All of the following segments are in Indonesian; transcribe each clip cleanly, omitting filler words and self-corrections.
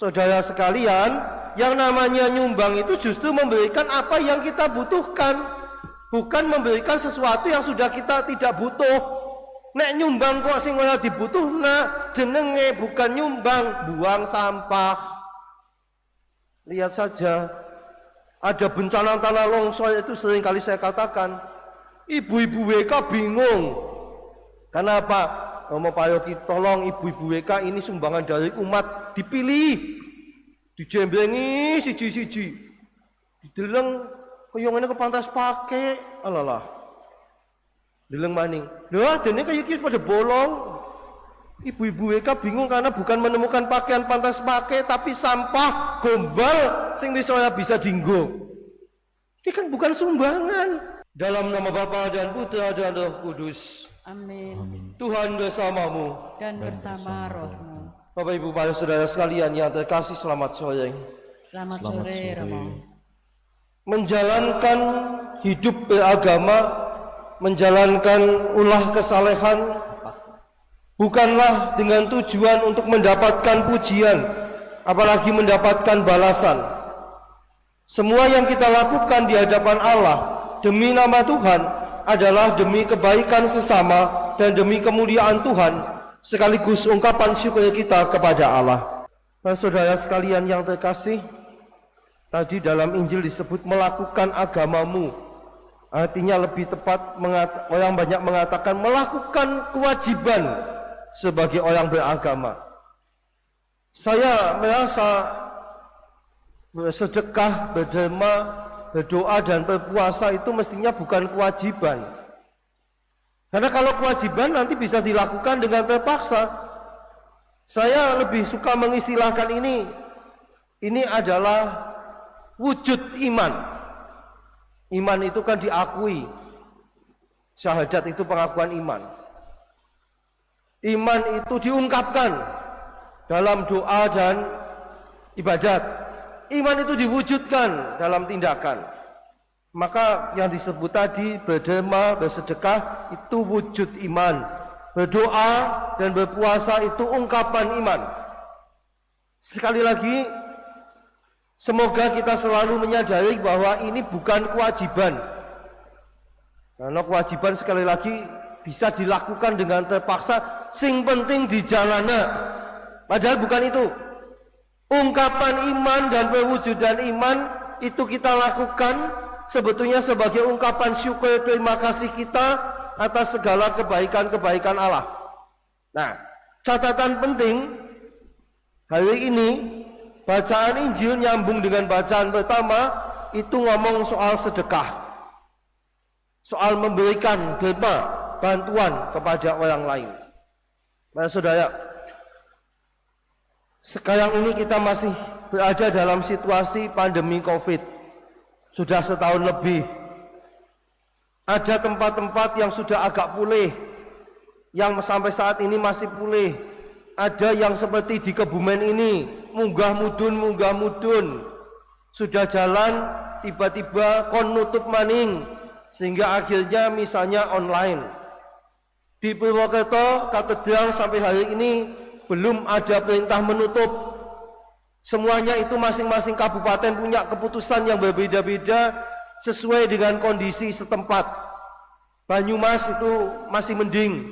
Saudara sekalian, yang namanya nyumbang itu justru memberikan apa yang kita butuhkan, bukan memberikan sesuatu yang sudah kita tidak butuh. Nek nyumbang kok sing ora dibutuhna, jenenge bukan nyumbang, buang sampah. Lihat saja, ada bencana tanah longsor itu sering kali saya katakan, ibu-ibu WK bingung. Kenapa? Mau Pak Yogi, tolong ibu-ibu WK ini sumbangan dari umat, dipilih, dijembrengi siji-siji, dideleng koyo ngene kepantas pakai, alalah. Deleng maning. Lah dene kaya iki pada bolong. Ibu-ibu WK bingung karena bukan menemukan pakaian pantas pakai, tapi sampah gombal sing bisa dinggo. Ini kan bukan sumbangan. Dalam nama Bapa dan Putra dan Roh Kudus. Amin. Tuhan bersamamu Dan bersama rohmu. Bapak Ibu para saudara sekalian yang terkasih, selamat sore. Selamat sore, Romo. Menjalankan hidup beragama, menjalankan ulah kesalehan bukanlah dengan tujuan untuk mendapatkan pujian, apalagi mendapatkan balasan. Semua yang kita lakukan di hadapan Allah demi nama Tuhan adalah demi kebaikan sesama dan demi kemuliaan Tuhan, sekaligus ungkapan syukur kita kepada Allah. Saudara sekalian yang terkasih, tadi dalam Injil disebut melakukan agamamu. Artinya lebih tepat, orang banyak mengatakan melakukan kewajiban sebagai orang beragama. Saya merasa bersedekah, berderma, berdoa dan berpuasa itu mestinya bukan kewajiban. Karena kalau kewajiban nanti bisa dilakukan dengan terpaksa. Saya lebih suka mengistilahkan ini adalah wujud iman. Iman itu kan diakui. Syahadat itu pengakuan iman. Iman itu diungkapkan dalam doa dan ibadat. Iman itu diwujudkan dalam tindakan. Maka yang disebut tadi berderma, bersedekah itu wujud iman. Berdoa dan berpuasa itu ungkapan iman. Sekali lagi, semoga kita selalu menyadari bahwa ini bukan kewajiban. Karena kewajiban sekali lagi bisa dilakukan dengan terpaksa, sing penting di jalanan. Padahal bukan itu. Ungkapan iman dan perwujudan iman itu kita lakukan sebetulnya sebagai ungkapan syukur terima kasih kita atas segala kebaikan-kebaikan Allah. Nah, catatan penting hari ini bacaan Injil nyambung dengan bacaan pertama itu ngomong soal sedekah, soal memberikan derma, bantuan kepada orang lain. Nah, saudara, sekarang ini kita masih berada dalam situasi pandemi COVID. Sudah setahun lebih. Ada tempat-tempat yang sudah agak pulih, yang sampai saat ini masih pulih. Ada yang seperti di Kebumen ini, munggah mudun. Sudah jalan, tiba-tiba kon nutup maning, sehingga akhirnya misalnya online. Di Purwokerto, katedral sampai hari ini belum ada perintah menutup. Semuanya itu masing-masing kabupaten punya keputusan yang berbeda-beda sesuai dengan kondisi setempat. Banyumas itu masih mending,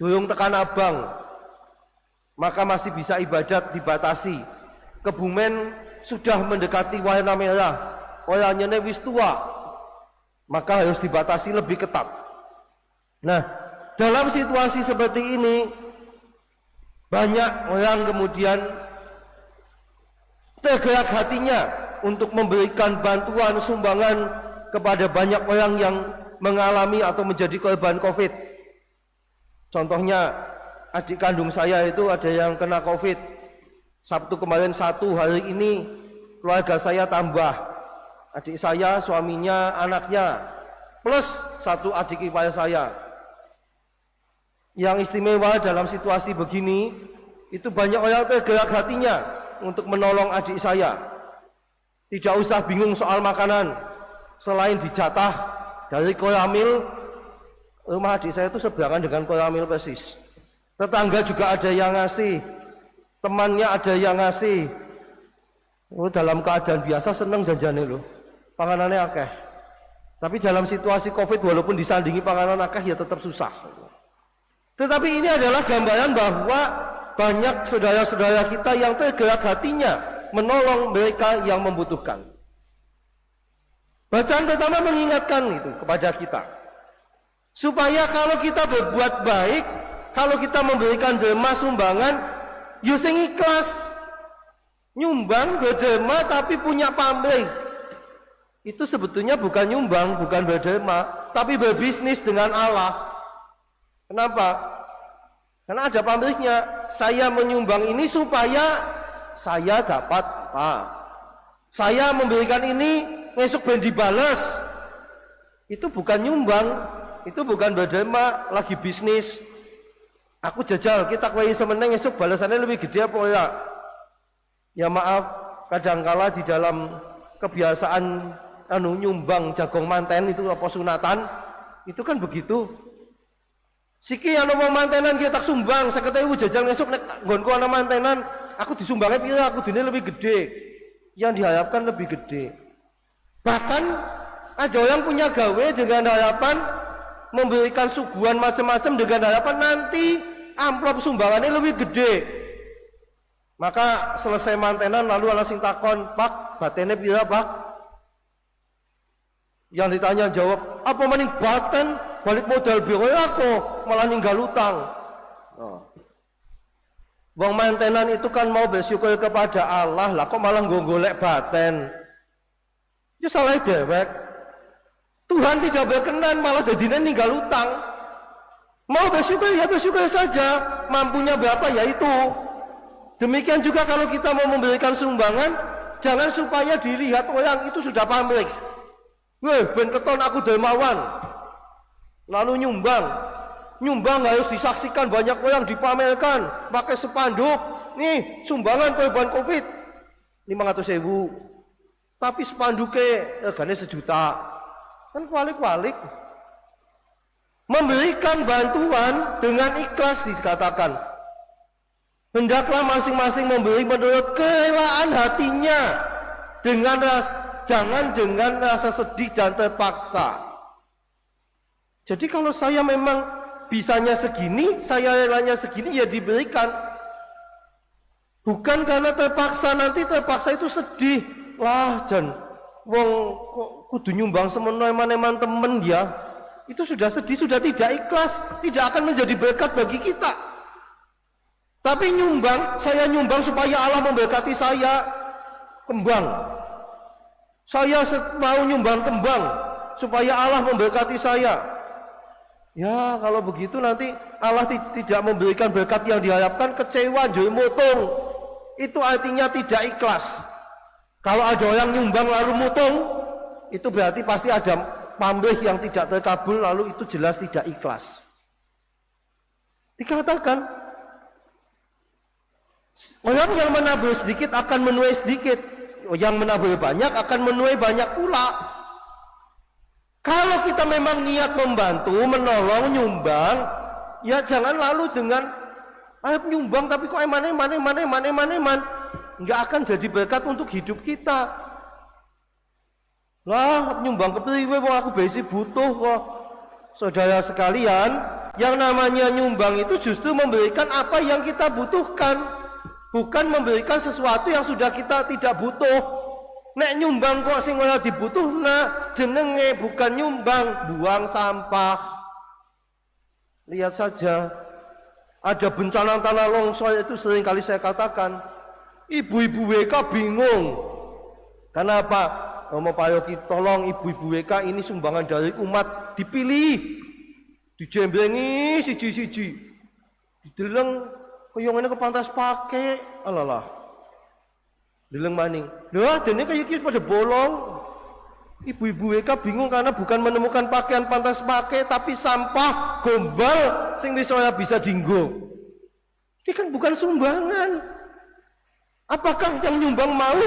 durung tekan Abang, maka masih bisa ibadat dibatasi. Kebumen sudah mendekati warna merah, orangnya wis tua, maka harus dibatasi lebih ketat. Nah, dalam situasi seperti ini banyak orang kemudian tergerak hatinya untuk memberikan bantuan sumbangan kepada banyak orang yang mengalami atau menjadi korban COVID. Contohnya adik kandung saya itu ada yang kena COVID. Sabtu kemarin 1, hari ini keluarga saya tambah. Adik saya, suaminya, anaknya, plus 1 adik ipar saya. Yang istimewa dalam situasi begini, itu banyak orang tergerak hatinya untuk menolong adik saya. Tidak usah bingung soal makanan. Selain dijatah dari Koramil, rumah adik saya itu seberangan dengan Koramil persis. Tetangga juga ada yang ngasih, temannya ada yang ngasih, Dalam keadaan biasa seneng janjane lho. Panganane akeh. Tapi dalam situasi Covid walaupun disandingi panganan akeh ya tetap susah. Tetapi ini adalah gambaran bahwa banyak saudara-saudara kita yang tergerak hatinya menolong mereka yang membutuhkan. Bacaan pertama mengingatkan itu kepada kita. Supaya kalau kita berbuat baik, kalau kita memberikan derma sumbangan, yo sing ikhlas. Nyumbang berderma tapi punya pamrih. Itu sebetulnya bukan nyumbang, bukan berderma, tapi berbisnis dengan Allah. Kenapa? Karena ada pamrihnya. Saya menyumbang ini supaya saya dapat apa? Saya memberikan ini besok ben dibalas. Itu bukan nyumbang, itu bukan berderma, lagi bisnis. Aku jajal, kita kwei semeneng esok balasannya lebih gede apa ya? Ya maaf, kadangkala di dalam kebiasaan nyumbang jagung manten itu apa sunatan, itu kan begitu. Siki ana wong mantenan ki tak sumbang 50.000 jajal esuk nek nggonku ana mantenan, aku disumbangnya pira, aku dene lebih gede. Yang diharapkan lebih gede. Bahkan ada yang punya gawe dengan harapan memberikan suguhan macam-macam dengan harapan nanti amplop sumbangannya lebih gede. Maka selesai mantenan lalu ana sing takon, "Pak, batene pira, Pak?" Yang ditanya jawab, "Apa maning baten balik modal biro aku malah ninggal utang." Wong mantenan itu kan mau bersyukur kepada Allah, lah kok malah golek baten. Ya salah dewek. Tuhan tidak berkenan malah dadine ninggal utang. Mau bersyukur ya bersyukur saja, mampunya berapa ya itu. Demikian juga kalau kita mau memberikan sumbangan, jangan supaya dilihat orang itu sudah pamrih. Weh, ben keton aku dermawan. Lalu nyumbang. Nyumbang harus disaksikan banyak orang, dipamerkan, pakai spanduk. Nih, sumbangan korban Covid 500.000. Tapi spanduknya regane 1 juta. Kan kualik-kualik. Memberikan bantuan dengan ikhlas dikatakan. Hendaklah masing-masing memberi menurut kerelaan hatinya, jangan dengan rasa sedih dan terpaksa. Jadi kalau saya memang bisanya segini, saya relanya segini, ya diberikan. Bukan karena terpaksa, nanti terpaksa itu sedih. Lah jan, wong kok kudu nyumbang semena eman-eman temen ya. Itu sudah sedih, sudah tidak ikhlas, tidak akan menjadi berkat bagi kita. Tapi nyumbang, saya nyumbang supaya Allah memberkati saya kembang. Saya mau nyumbang kembang supaya Allah memberkati saya. Ya kalau begitu nanti Allah tidak memberikan berkat yang diharapkan, kecewa, joy motong. Itu artinya tidak ikhlas. Kalau ada orang nyumbang lalu motong, itu berarti pasti ada pamrih yang tidak terkabul, lalu itu jelas tidak ikhlas. Dikatakan orang yang menabur sedikit akan menuai sedikit, yang menabur banyak akan menuai banyak pula. Kalau kita memang niat membantu, menolong, nyumbang, ya jangan lalu dengan nyumbang tapi kok eman, nggak akan jadi berkat untuk hidup kita. Lah nyumbang kepriwe wong aku besi butuh kok. Saudara sekalian, yang namanya nyumbang itu justru memberikan apa yang kita butuhkan. Bukan memberikan sesuatu yang sudah kita tidak butuh. Nek nyumbang kok sing ora dibutuhna, jenenge bukan nyumbang, buang sampah. Lihat saja, ada bencana tanah longsor itu sering kali saya katakan, ibu-ibu WK bingung. Kenapa? Mau Pak Yogi tolong ibu-ibu WK ini sumbangan dari umat, dipilih, dijemblengi siji-siji, dideleng. Koyong ini ke pantas pakai, alalah, deleng maning. Lah, dene kayak gini pada bolong. Ibu-ibu WK bingung karena bukan menemukan pakaian pantas pakai, tapi sampah gombal sing bisa dinggo. Ini kan bukan sumbangan. Apakah yang nyumbang mau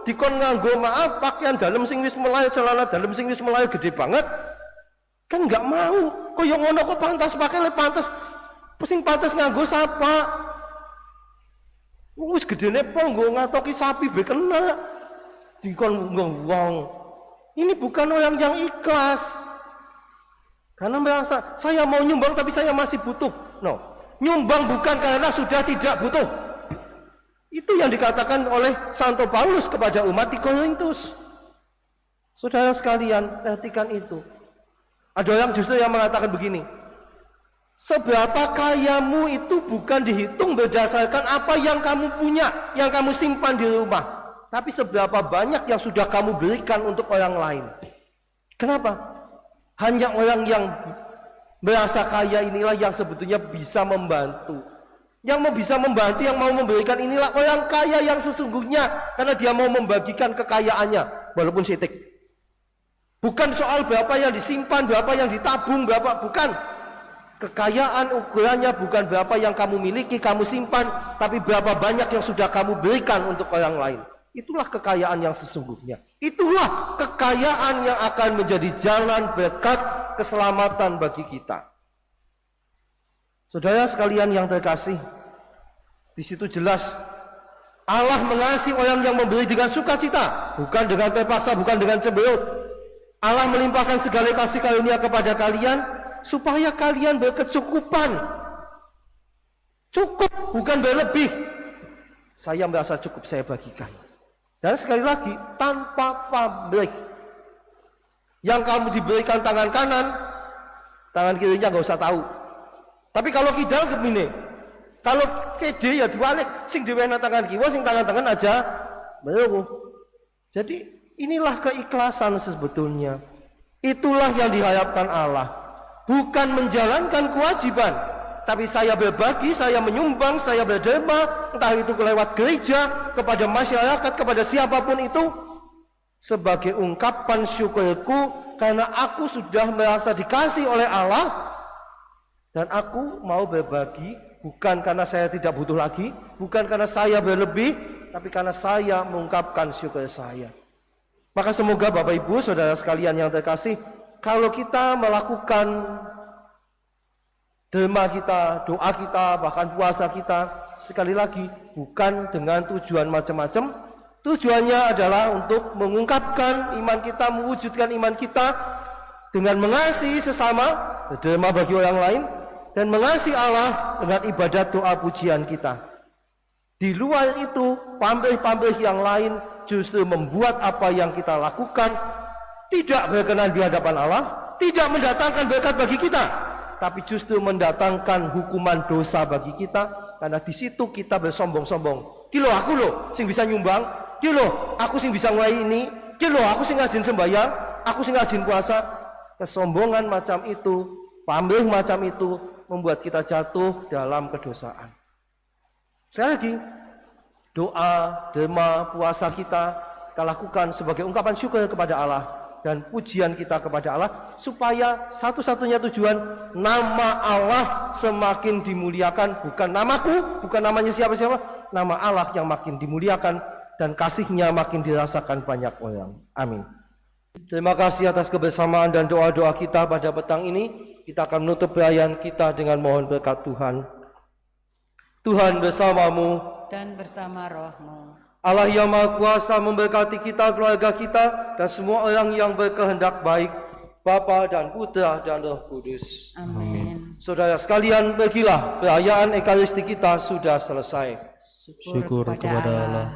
dikon nganggo maaf pakaian dalam sing wis melayu, celana dalam sing wis melayu gede banget? Kan nggak mau. Koyong ngono kok pantas pakai, le pantas. Sing pantas nganggo sapa? Wis gedene pol nggo ngatoki sapi be kena. Dikon wong. Ini bukan orang yang ikhlas. Karena merasa saya mau nyumbang tapi saya masih butuh. No. Nyumbang bukan karena sudah tidak butuh. Itu yang dikatakan oleh Santo Paulus kepada umat di Korintus. Saudara sekalian, perhatikan itu. Ada orang justru yang mengatakan begini, seberapa kayamu itu bukan dihitung berdasarkan apa yang kamu punya, yang kamu simpan di rumah, tapi seberapa banyak yang sudah kamu berikan untuk orang lain. Kenapa? Hanya orang yang merasa kaya inilah yang sebetulnya bisa membantu. Yang bisa membantu, yang mau memberikan inilah orang kaya yang sesungguhnya, karena dia mau membagikan kekayaannya walaupun sedikit. Bukan soal berapa yang disimpan, berapa yang ditabung, berapa, bukan. Kekayaan ukurannya bukan berapa yang kamu miliki, kamu simpan, tapi berapa banyak yang sudah kamu berikan untuk orang lain. Itulah kekayaan yang sesungguhnya. Itulah kekayaan yang akan menjadi jalan berkat keselamatan bagi kita. Saudara sekalian yang terkasih, di situ jelas Allah mengasihi orang yang memberi dengan sukacita, bukan dengan terpaksa, bukan dengan cemberut. Allah melimpahkan segala kasih karunia kepada kalian supaya kalian berkecukupan. Cukup, bukan berlebih. Saya merasa cukup, saya bagikan. Dan sekali lagi, tanpa pamrih. Yang kamu diberikan tangan kanan, tangan kirinya nggak usah tahu. Tapi kalau kita begini, kalau kede ya diwalik, sing diwena tangan kiwa, sing tangan aja belum. Jadi inilah keikhlasan sebetulnya. Itulah yang diharapkan Allah. Bukan menjalankan kewajiban, tapi saya berbagi, saya menyumbang, saya berderma, entah itu lewat gereja, kepada masyarakat, kepada siapapun itu, sebagai ungkapan syukurku karena aku sudah merasa dikasih oleh Allah, dan aku mau berbagi, bukan karena saya tidak butuh lagi, bukan karena saya berlebih, tapi karena saya mengungkapkan syukur saya. Maka semoga Bapak Ibu Saudara sekalian yang terkasih, kalau kita melakukan derma kita, doa kita, bahkan puasa kita, sekali lagi bukan dengan tujuan macam-macam. Tujuannya adalah untuk mengungkapkan iman kita, mewujudkan iman kita dengan mengasihi sesama, derma bagi orang lain, dan mengasihi Allah dengan ibadat doa pujian kita. Di luar itu, pamrih-pamrih yang lain justru membuat apa yang kita lakukan tidak berkenan di hadapan Allah, tidak mendatangkan berkat bagi kita, tapi justru mendatangkan hukuman dosa bagi kita, karena di situ kita bersombong-sombong. Kilo aku loh sing bisa nyumbang, kilo aku sing bisa mulai ini, kilo aku sing rajin sembahyang, aku sing rajin puasa. Kesombongan macam itu, pamrih macam itu membuat kita jatuh dalam kedosaan. Sekali lagi, doa, derma, puasa kita lakukan sebagai ungkapan syukur kepada Allah dan pujian kita kepada Allah, supaya satu-satunya tujuan nama Allah semakin dimuliakan, bukan namaku, bukan namanya siapa-siapa, nama Allah yang makin dimuliakan dan kasihnya makin dirasakan banyak orang. Amin. Terima kasih atas kebersamaan dan doa-doa kita pada petang ini. Kita akan menutup perayaan kita dengan mohon berkat Tuhan. Tuhan bersamamu dan bersama rohmu. Allah yang Maha Kuasa memberkati kita, keluarga kita, dan semua orang yang berkehendak baik, Bapa dan Putra dan Roh Kudus. Amin. Saudara sekalian, pergilah, perayaan Ekaristi kita sudah selesai. Syukur kepada Allah.